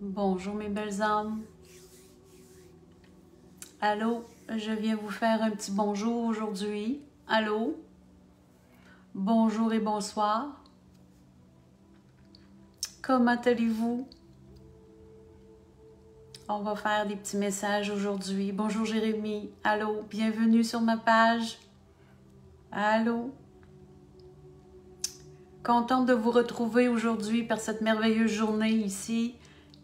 Bonjour mes belles âmes. Allô, je viens vous faire un petit bonjour aujourd'hui. Allô, bonjour et bonsoir. Comment allez-vous? On va faire des petits messages aujourd'hui. Bonjour Jérémy. Allô, bienvenue sur ma page. Allô. Contente de vous retrouver aujourd'hui par cette merveilleuse journée ici.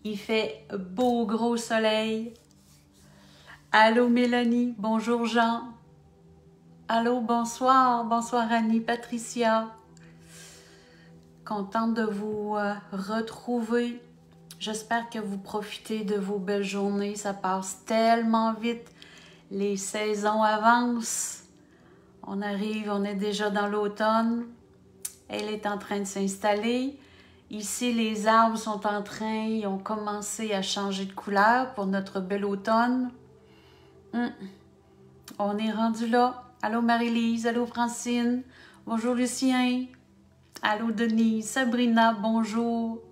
Il fait beau gros soleil. Allô Mélanie, bonjour Jean. Allô, bonsoir, bonsoir Annie, Patricia. Contente de vous retrouver. J'espère que vous profitez de vos belles journées. Ça passe tellement vite. Les saisons avancent. On arrive, on est déjà dans l'automne. Elle est en train de s'installer. Ici, les arbres sont en train, ils ont commencé à changer de couleur pour notre bel automne. On est rendu là. Allô Marie-Lise, allô Francine, bonjour Lucien, allô Denise, Sabrina, bonjour.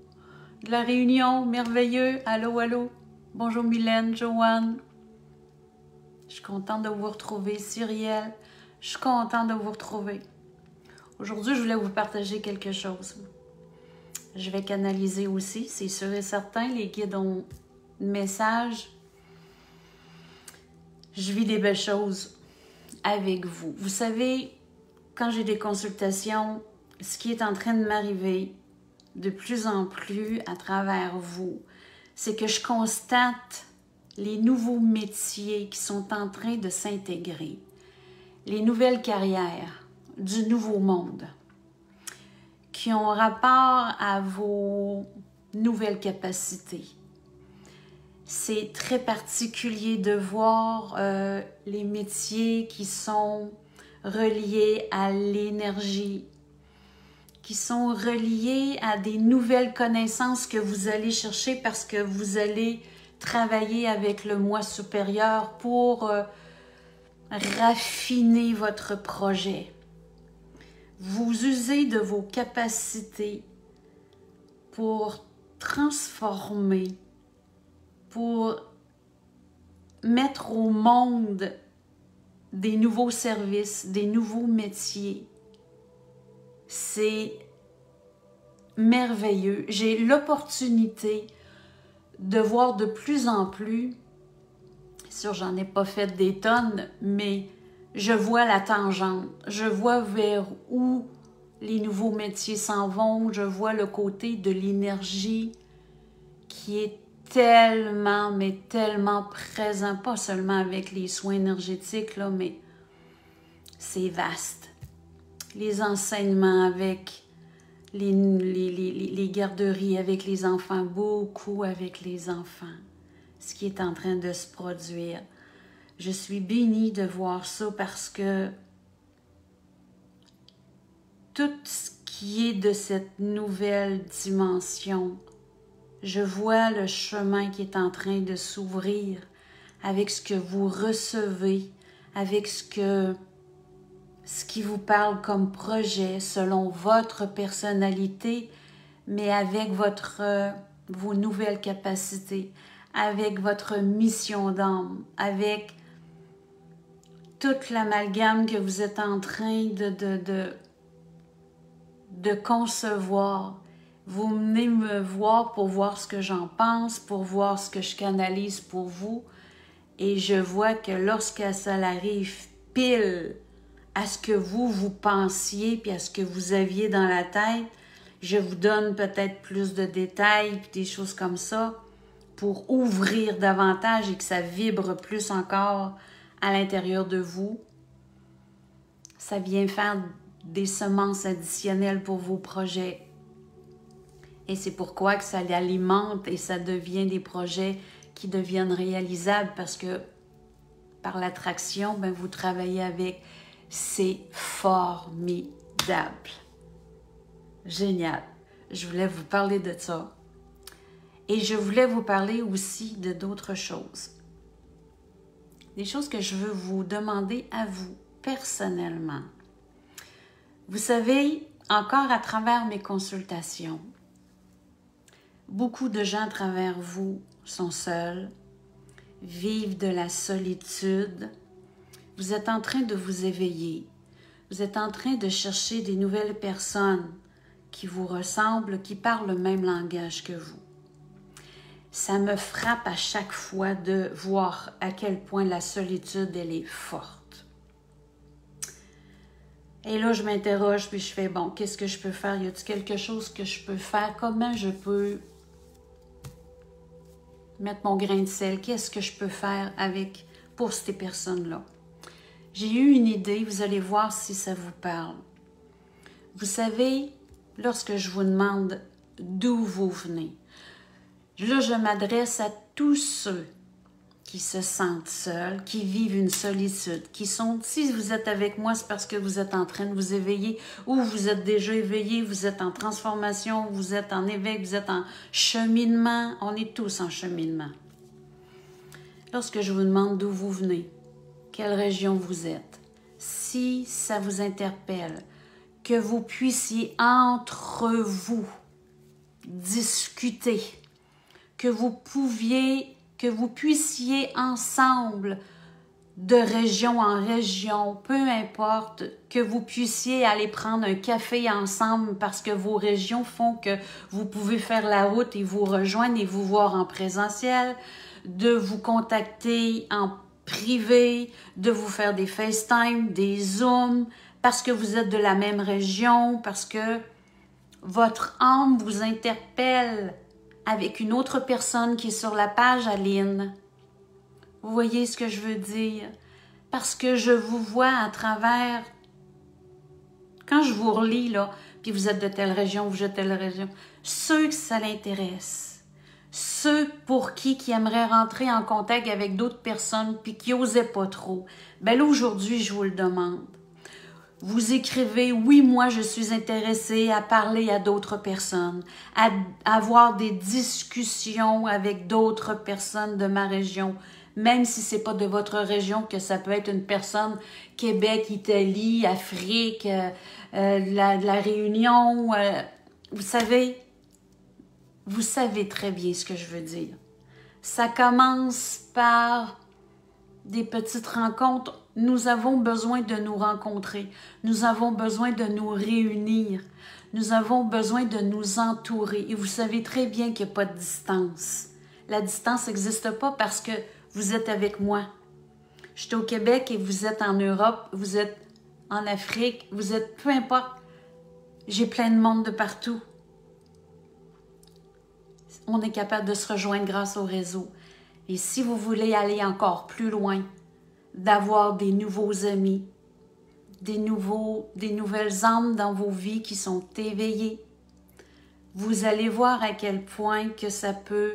De la Réunion, merveilleux, allô, allô. Bonjour Mylène, Joanne. Je suis contente de vous retrouver, Cyrielle. Je suis contente de vous retrouver. Aujourd'hui, je voulais vous partager quelque chose. Je vais canaliser aussi, c'est sûr et certain. Les guides ont un message. Je vis des belles choses avec vous. Vous savez, quand j'ai des consultations, ce qui est en train de m'arriver de plus en plus à travers vous, c'est que je constate les nouveaux métiers qui sont en train de s'intégrer, les nouvelles carrières du nouveau monde qui ont rapport à vos nouvelles capacités. C'est très particulier de voir les métiers qui sont reliés à l'énergie, qui sont reliés à des nouvelles connaissances que vous allez chercher parce que vous allez travailler avec le moi supérieur pour raffiner votre projet. Vous usez de vos capacités pour transformer, pour mettre au monde des nouveaux services, des nouveaux métiers. C'est merveilleux. J'ai l'opportunité de voir de plus en plus, sûr, j'en ai pas fait des tonnes, mais je vois la tangente. Je vois vers où les nouveaux métiers s'en vont. Je vois le côté de l'énergie qui est tellement, mais tellement présent, pas seulement avec les soins énergétiques, là, mais c'est vaste. Les enseignements avec les garderies, avec les enfants, beaucoup avec les enfants, ce qui est en train de se produire. Je suis bénie de voir ça parce que tout ce qui est de cette nouvelle dimension, je vois le chemin qui est en train de s'ouvrir avec ce que vous recevez, avec ce qui vous parle comme projet selon votre personnalité, mais avec vos nouvelles capacités, avec votre mission d'âme, avec toute l'amalgame que vous êtes en train de concevoir. Vous venez me voir pour voir ce que j'en pense, pour voir ce que je canalise pour vous. Et je vois que lorsque ça arrive pile à ce que vous pensiez puis à ce que vous aviez dans la tête, je vous donne peut-être plus de détails puis des choses comme ça pour ouvrir davantage et que ça vibre plus encore à l'intérieur de vous. Ça vient faire des semences additionnelles pour vos projets. Et c'est pourquoi que ça l'alimente et ça devient des projets qui deviennent réalisables parce que par l'attraction, ben, vous travaillez avec. C'est formidable. Génial. Je voulais vous parler de ça. Et je voulais vous parler aussi de d'autres choses. Des choses que je veux vous demander à vous personnellement. Vous savez, encore à travers mes consultations, Beaucoup de gens à travers vous sont seuls, vivent de la solitude. Vous êtes en train de vous éveiller. Vous êtes en train de chercher des nouvelles personnes qui vous ressemblent, qui parlent le même langage que vous. Ça me frappe à chaque fois de voir à quel point la solitude, elle est forte. Et là, je m'interroge, puis je fais, bon, qu'est-ce que je peux faire? Y a-t-il quelque chose que je peux faire? Comment je peux mettre mon grain de sel? Qu'est-ce que je peux faire pour ces personnes-là? J'ai eu une idée, vous allez voir si ça vous parle. Vous savez, lorsque je vous demande d'où vous venez, là, je m'adresse à tous ceux qui se sentent seuls, qui vivent une solitude, qui sont, si vous êtes avec moi, c'est parce que vous êtes en train de vous éveiller, ou vous êtes déjà éveillé, vous êtes en transformation, vous êtes en éveil, vous êtes en cheminement, on est tous en cheminement. Lorsque je vous demande d'où vous venez, quelle région vous êtes, si ça vous interpelle, que vous puissiez entre vous discuter, que vous puissiez ensemble, de région en région, peu importe, que vous puissiez aller prendre un café ensemble parce que vos régions font que vous pouvez faire la route et vous rejoindre et vous voir en présentiel, de vous contacter en privé, de vous faire des FaceTime, des Zooms, parce que vous êtes de la même région, parce que votre âme vous interpelle avec une autre personne qui est sur la page Aline. Vous voyez ce que je veux dire? Parce que je vous vois à travers... Quand je vous relis, là, puis vous êtes de telle région, vous êtes de telle région, ceux que ça l'intéresse, ceux pour qui aimeraient rentrer en contact avec d'autres personnes puis qui n'osaient pas trop, bien là, aujourd'hui, je vous le demande. Vous écrivez, oui, moi, je suis intéressée à parler à d'autres personnes, à avoir des discussions avec d'autres personnes de ma région, même si ce n'est pas de votre région, que ça peut être une personne Québec, Italie, Afrique, la Réunion. Vous savez très bien ce que je veux dire. Ça commence par des petites rencontres. Nous avons besoin de nous rencontrer. Nous avons besoin de nous réunir. Nous avons besoin de nous entourer. Et vous savez très bien qu'il n'y a pas de distance. La distance n'existe pas parce que vous êtes avec moi. Je suis au Québec et vous êtes en Europe, vous êtes en Afrique, vous êtes... Peu importe. J'ai plein de monde de partout. On est capable de se rejoindre grâce au réseau. Et si vous voulez aller encore plus loin, d'avoir des nouveaux amis, des nouvelles âmes dans vos vies qui sont éveillées, vous allez voir à quel point que ça peut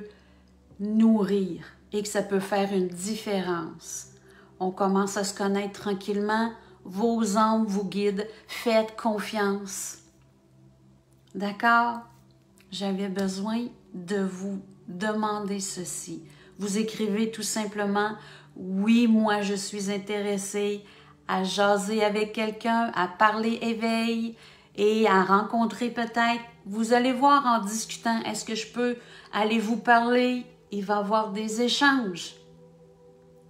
nourrir et que ça peut faire une différence. On commence à se connaître tranquillement, vos âmes vous guident, faites confiance. D'accord? J'avais besoin de vous demander ceci. Vous écrivez tout simplement « Oui, moi je suis intéressée à jaser avec quelqu'un, à parler éveil et à rencontrer peut-être. » Vous allez voir en discutant, est-ce que je peux aller vous parler? Il va y avoir des échanges.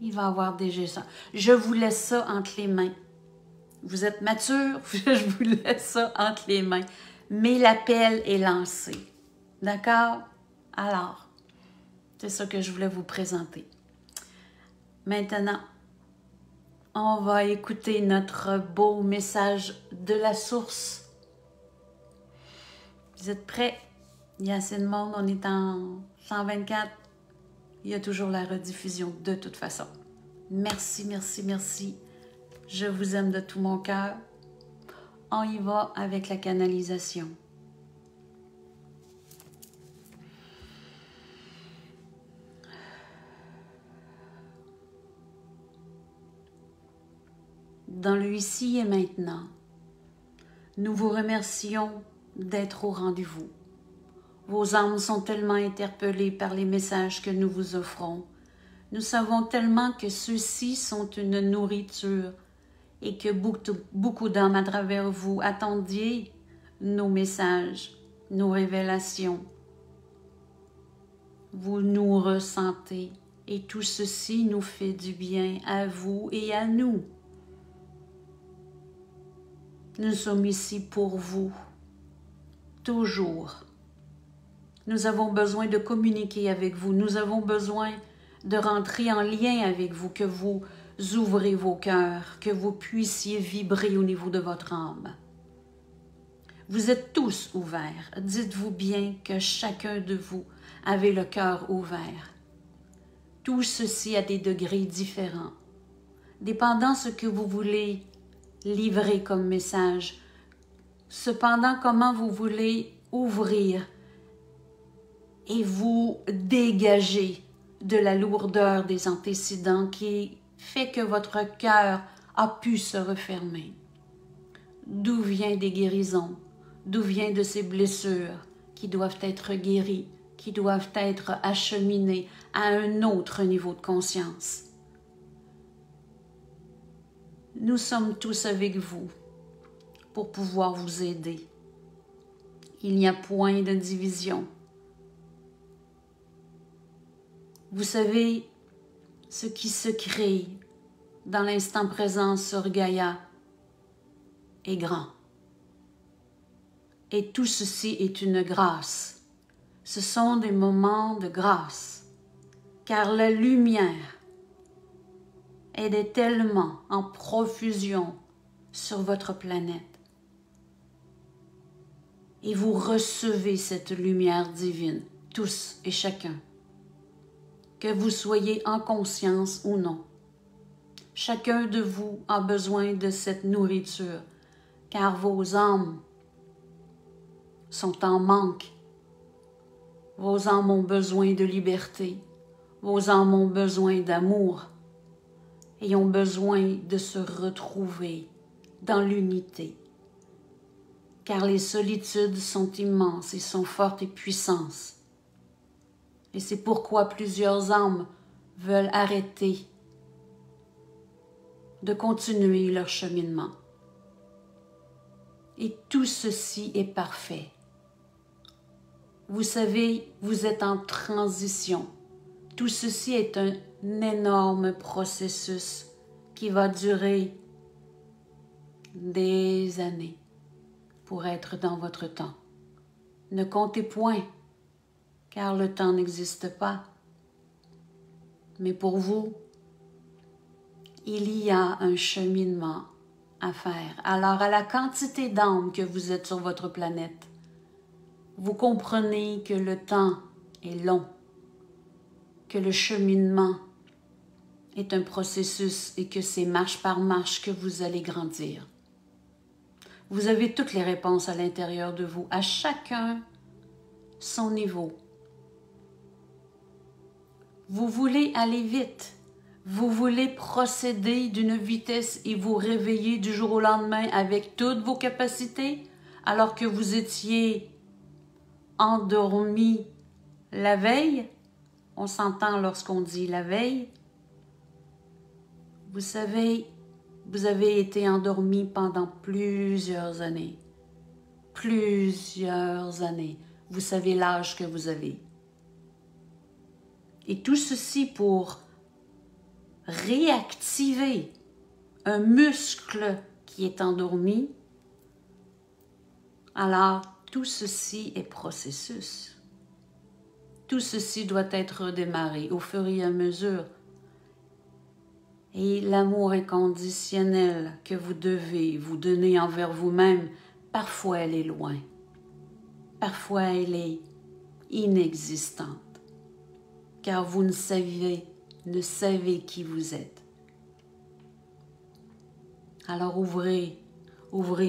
Il va y avoir des échanges. Je vous laisse ça entre les mains. Vous êtes mature, je vous laisse ça entre les mains. Mais l'appel est lancé. D'accord? Alors, c'est ça que je voulais vous présenter. Maintenant, on va écouter notre beau message de la source. Vous êtes prêts? Il y a assez de monde, on est en 124. Il y a toujours la rediffusion de toute façon. Merci, merci, merci. Je vous aime de tout mon cœur. On y va avec la canalisation. Dans le ici et maintenant, nous vous remercions d'être au rendez-vous. Vos âmes sont tellement interpellées par les messages que nous vous offrons. Nous savons tellement que ceux-ci sont une nourriture et que beaucoup d'âmes à travers vous attendiez nos messages, nos révélations. vous nous ressentez et tout ceci nous fait du bien à vous et à nous. Nous sommes ici pour vous, toujours. Nous avons besoin de communiquer avec vous. Nous avons besoin de rentrer en lien avec vous, que vous ouvrez vos cœurs, que vous puissiez vibrer au niveau de votre âme. Vous êtes tous ouverts. Dites-vous bien que chacun de vous avait le cœur ouvert. Tout ceci à des degrés différents. Dépendant ce que vous voulez livrer comme message, cependant comment vous voulez ouvrir et vous dégager de la lourdeur des antécédents qui fait que votre cœur a pu se refermer. D'où viennent des guérisons? D'où viennent de ces blessures qui doivent être guéries, qui doivent être acheminées à un autre niveau de conscience? Nous sommes tous avec vous pour pouvoir vous aider. Il n'y a point de division. Vous savez, ce qui se crée dans l'instant présent sur Gaïa est grand. Et tout ceci est une grâce. Ce sont des moments de grâce, car la lumière, elle est tellement en profusion sur votre planète. Et vous recevez cette lumière divine, tous et chacun, que vous soyez en conscience ou non. Chacun de vous a besoin de cette nourriture, car vos âmes sont en manque. Vos âmes ont besoin de liberté. Vos âmes ont besoin d'amour et ont besoin de se retrouver dans l'unité. Car les solitudes sont immenses et sont fortes et puissantes. Et c'est pourquoi plusieurs âmes veulent arrêter de continuer leur cheminement. Et tout ceci est parfait. Vous savez, vous êtes en transition. Tout ceci est un énorme processus qui va durer des années pour être dans votre temps. Ne comptez point, car le temps n'existe pas. Mais pour vous, il y a un cheminement à faire. Alors, à la quantité d'âmes que vous êtes sur votre planète, vous comprenez que le temps est long, que le cheminement est un processus et que c'est marche par marche que vous allez grandir. Vous avez toutes les réponses à l'intérieur de vous, à chacun son niveau. Vous voulez aller vite, vous voulez procéder d'une vitesse et vous réveiller du jour au lendemain avec toutes vos capacités, alors que vous étiez endormi la veille. On s'entend lorsqu'on dit la veille. Vous savez, vous avez été endormi pendant plusieurs années. Plusieurs années. Vous savez l'âge que vous avez. Et tout ceci pour réactiver un muscle qui est endormi. Alors, tout ceci est processus. Tout ceci doit être redémarré au fur et à mesure. Et l'amour inconditionnel que vous devez vous donner envers vous-même, parfois elle est loin. Parfois elle est inexistante. Car vous ne savez qui vous êtes. Alors ouvrez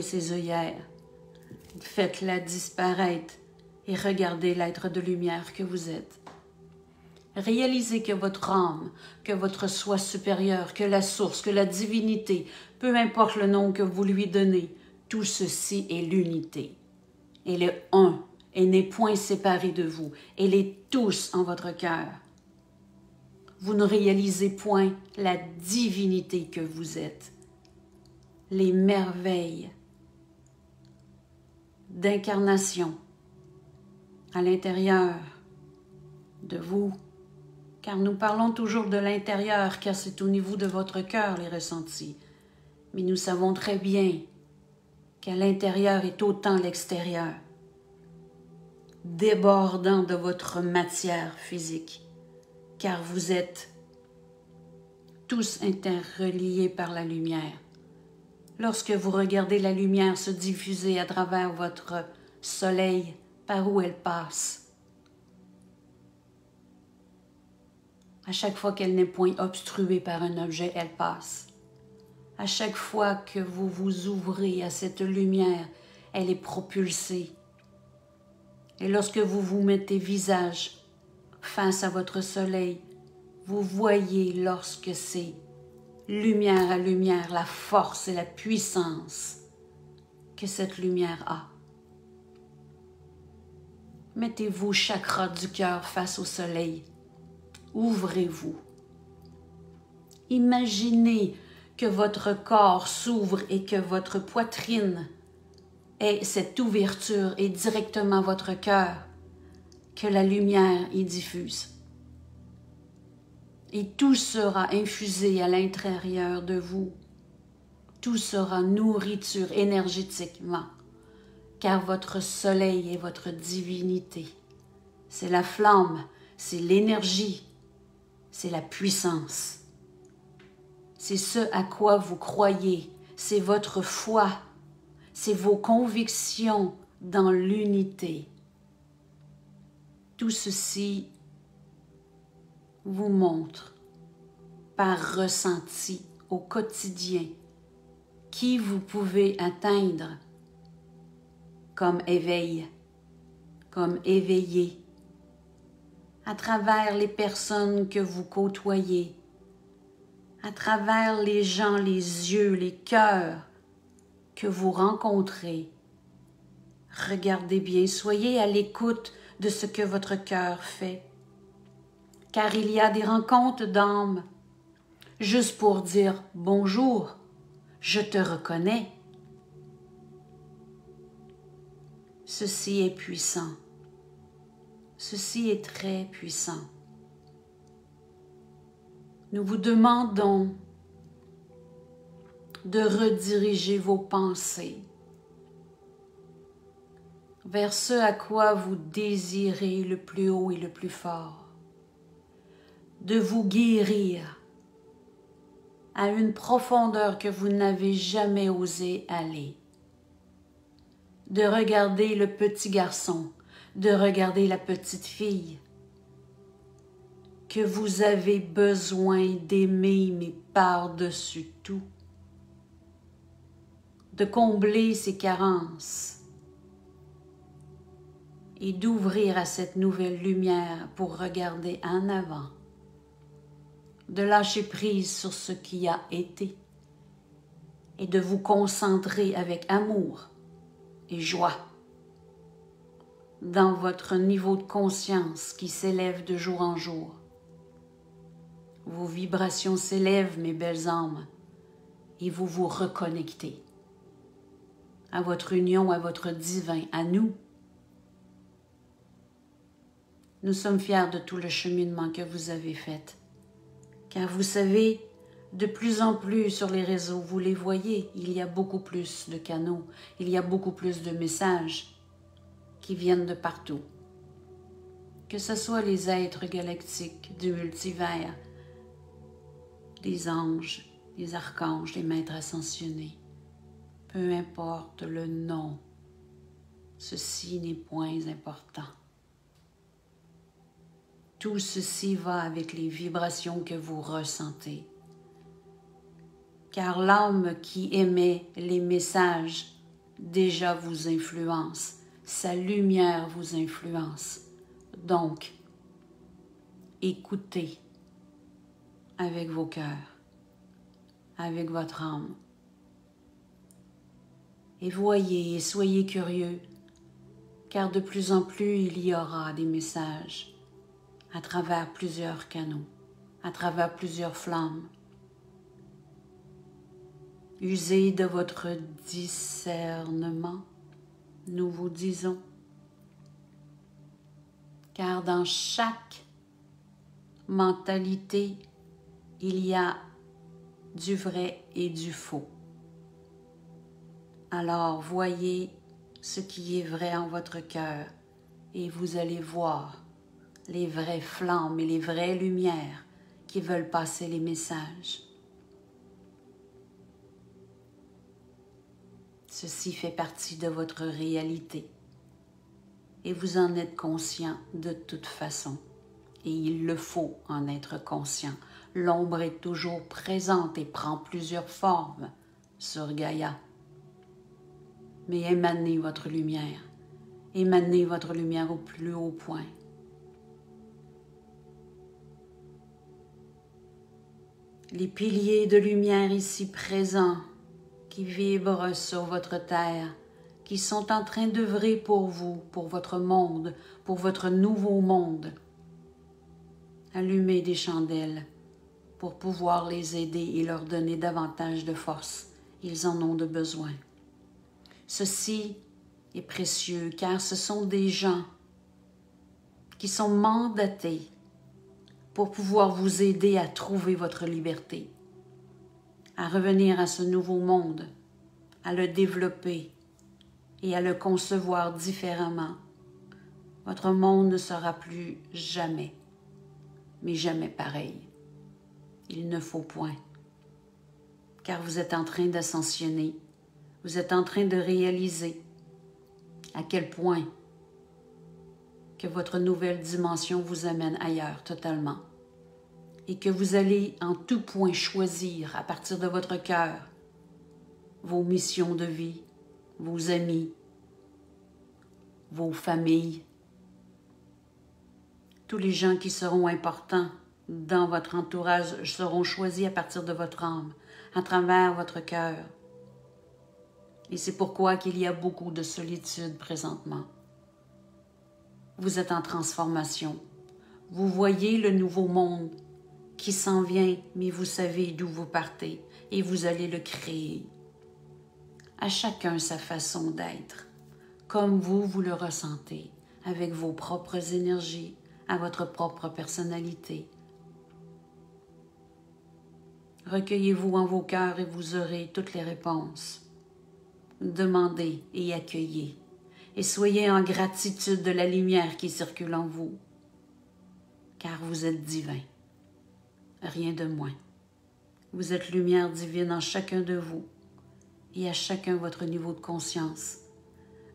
ces œillères. Faites-la disparaître et regardez l'être de lumière que vous êtes. Réalisez que votre âme, que votre soi supérieur, que la source, que la divinité, peu importe le nom que vous lui donnez, tout ceci est l'unité. Elle est un, elle n'est point séparée de vous, elle est tous en votre cœur. Vous ne réalisez point la divinité que vous êtes, les merveilles d'incarnation à l'intérieur de vous, car nous parlons toujours de l'intérieur, car c'est au niveau de votre cœur les ressentis. Mais nous savons très bien qu'à l'intérieur est autant l'extérieur, débordant de votre matière physique, car vous êtes tous interreliés par la lumière. Lorsque vous regardez la lumière se diffuser à travers votre soleil, par où elle passe, à chaque fois qu'elle n'est point obstruée par un objet, elle passe. À chaque fois que vous vous ouvrez à cette lumière, elle est propulsée. Et lorsque vous vous mettez visage face à votre soleil, vous voyez lorsque c'est lumière à lumière, la force et la puissance que cette lumière a. Mettez-vous chakra du cœur face au soleil. Ouvrez-vous. Imaginez que votre corps s'ouvre et que votre poitrine ait cette ouverture et directement votre cœur, que la lumière y diffuse. Et tout sera infusé à l'intérieur de vous. Tout sera nourriture énergétiquement, car votre soleil est votre divinité. C'est la flamme, c'est l'énergie, c'est la puissance. C'est ce à quoi vous croyez, c'est votre foi, c'est vos convictions dans l'unité. Tout ceci vous montre par ressenti au quotidien qui vous pouvez atteindre comme éveil, comme éveillé, à travers les personnes que vous côtoyez, à travers les gens, les yeux, les cœurs que vous rencontrez. Regardez bien, soyez à l'écoute de ce que votre cœur fait, car il y a des rencontres d'âmes, juste pour dire « Bonjour, je te reconnais ». Ceci est puissant. Ceci est très puissant. Nous vous demandons de rediriger vos pensées vers ce à quoi vous désirez le plus haut et le plus fort, de vous guérir à une profondeur que vous n'avez jamais osé aller, de regarder le petit garçon, de regarder la petite fille, que vous avez besoin d'aimer, mais par-dessus tout, de combler ses carences et d'ouvrir à cette nouvelle lumière pour regarder en avant, de lâcher prise sur ce qui a été et de vous concentrer avec amour et joie dans votre niveau de conscience qui s'élève de jour en jour. Vos vibrations s'élèvent, mes belles âmes, et vous vous reconnectez à votre union, à votre divin, à nous. Nous sommes fiers de tout le cheminement que vous avez fait, car vous savez, de plus en plus sur les réseaux, vous les voyez, il y a beaucoup plus de canaux, il y a beaucoup plus de messages qui viennent de partout. Que ce soit les êtres galactiques du multivers, les anges, les archanges, les maîtres ascensionnés. Peu importe le nom, ceci n'est point important. Tout ceci va avec les vibrations que vous ressentez. Car l'âme qui émet les messages déjà vous influence, sa lumière vous influence. Donc, écoutez avec vos cœurs, avec votre âme. Et voyez et soyez curieux, car de plus en plus il y aura des messages à travers plusieurs canaux, à travers plusieurs flammes. Usez de votre discernement, nous vous disons, car dans chaque mentalité, il y a du vrai et du faux. Alors voyez ce qui est vrai en votre cœur et vous allez voir les vraies flammes et les vraies lumières qui veulent passer les messages. Ceci fait partie de votre réalité et vous en êtes conscient de toute façon. Et il le faut en être conscient. L'ombre est toujours présente et prend plusieurs formes sur Gaïa. Mais émanez votre lumière. Émanez votre lumière au plus haut point. Les piliers de lumière ici présents qui vibrent sur votre terre, qui sont en train d'œuvrer pour vous, pour votre monde, pour votre nouveau monde. Allumez des chandelles pour pouvoir les aider et leur donner davantage de force. Ils en ont de besoin. Ceci est précieux car ce sont des gens qui sont mandatés pour pouvoir vous aider à trouver votre liberté, à revenir à ce nouveau monde, à le développer et à le concevoir différemment. Votre monde ne sera plus jamais, mais jamais pareil. Il ne faut point, car vous êtes en train d'ascensionner, vous êtes en train de réaliser à quel point que votre nouvelle dimension vous amène ailleurs totalement et que vous allez en tout point choisir à partir de votre cœur vos missions de vie, vos amis, vos familles, tous les gens qui seront importants dans votre entourage seront choisis à partir de votre âme, à travers votre cœur. Et c'est pourquoi qu'il y a beaucoup de solitude présentement. Vous êtes en transformation. Vous voyez le nouveau monde qui s'en vient, mais vous savez d'où vous partez et vous allez le créer. À chacun sa façon d'être, comme vous le ressentez, avec vos propres énergies, à votre propre personnalité. Recueillez-vous en vos cœurs et vous aurez toutes les réponses. Demandez et accueillez. Et soyez en gratitude de la lumière qui circule en vous, car vous êtes divin, rien de moins. Vous êtes lumière divine en chacun de vous et à chacun votre niveau de conscience.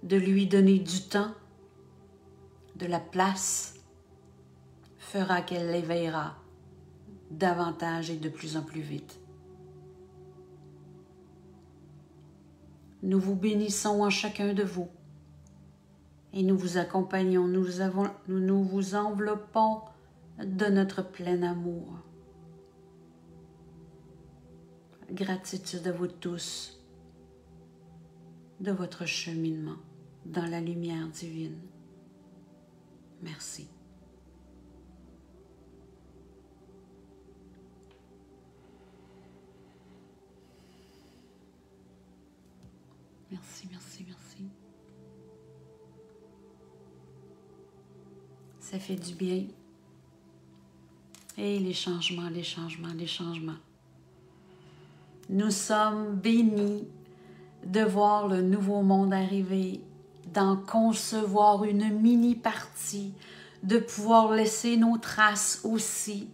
De lui donner du temps, de la place, fera qu'elle l'éveillera davantage et de plus en plus vite. Nous vous bénissons en chacun de vous et nous vous accompagnons, nous vous enveloppons de notre plein amour. Gratitude à vous tous de votre cheminement dans la lumière divine. Merci. Merci, merci, merci. Ça fait du bien. Et les changements, les changements, les changements. Nous sommes bénis de voir le nouveau monde arriver, d'en concevoir une mini-partie, de pouvoir laisser nos traces aussi,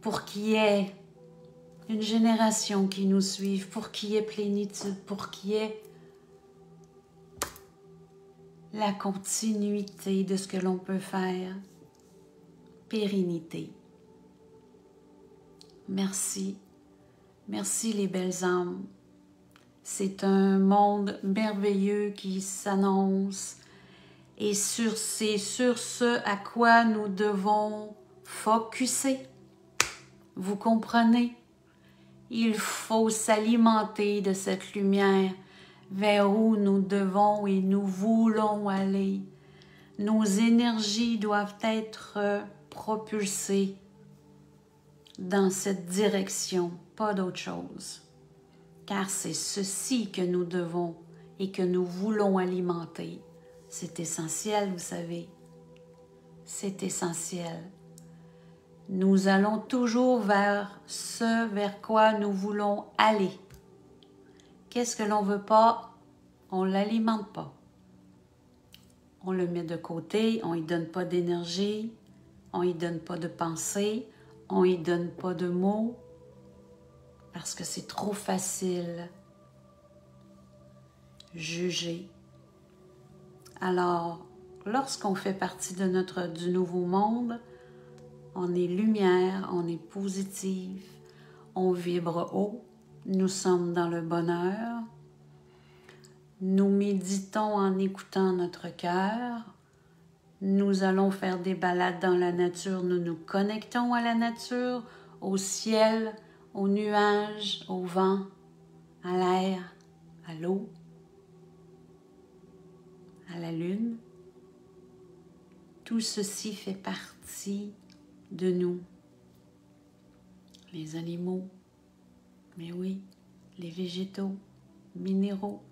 pour qu'il y ait une génération qui nous suive, pour qu'il y ait plénitude, pour qu'il y ait la continuité de ce que l'on peut faire, pérennité. Merci, merci les belles âmes. C'est un monde merveilleux qui s'annonce et c'est sur ce à quoi nous devons focusser. Vous comprenez? Il faut s'alimenter de cette lumière vers où nous devons et nous voulons aller. Nos énergies doivent être propulsées dans cette direction, pas d'autre chose. Car c'est ceci que nous devons et que nous voulons alimenter. C'est essentiel, vous savez. C'est essentiel. Nous allons toujours vers ce vers quoi nous voulons aller. Qu'est-ce que l'on ne veut pas, on ne l'alimente pas. On le met de côté, on n'y donne pas d'énergie, on n'y donne pas de pensée, on n'y donne pas de mots, parce que c'est trop facile. Juger. Alors, lorsqu'on fait partie de du nouveau monde, on est lumière, on est positif, on vibre haut, nous sommes dans le bonheur. Nous méditons en écoutant notre cœur. Nous allons faire des balades dans la nature. Nous nous connectons à la nature, au ciel, aux nuages, au vent, à l'air, à l'eau, à la lune. Tout ceci fait partie de nous. Les animaux, mais oui, les végétaux, minéraux.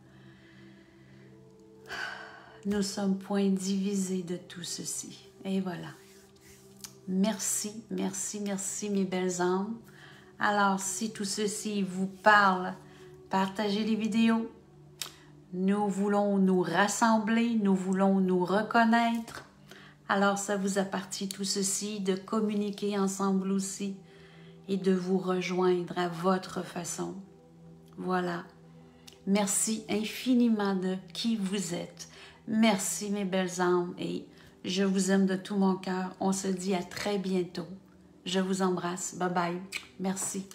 Nous sommes point divisés de tout ceci. Et voilà. Merci, merci, merci mes belles âmes. Alors, si tout ceci vous parle, partagez les vidéos. Nous voulons nous rassembler, nous voulons nous reconnaître. Alors, ça vous appartient tout ceci de communiquer ensemble aussi et de vous rejoindre à votre façon. Voilà. Merci infiniment de qui vous êtes. Merci mes belles âmes et je vous aime de tout mon cœur. On se dit à très bientôt. Je vous embrasse. Bye bye. Merci.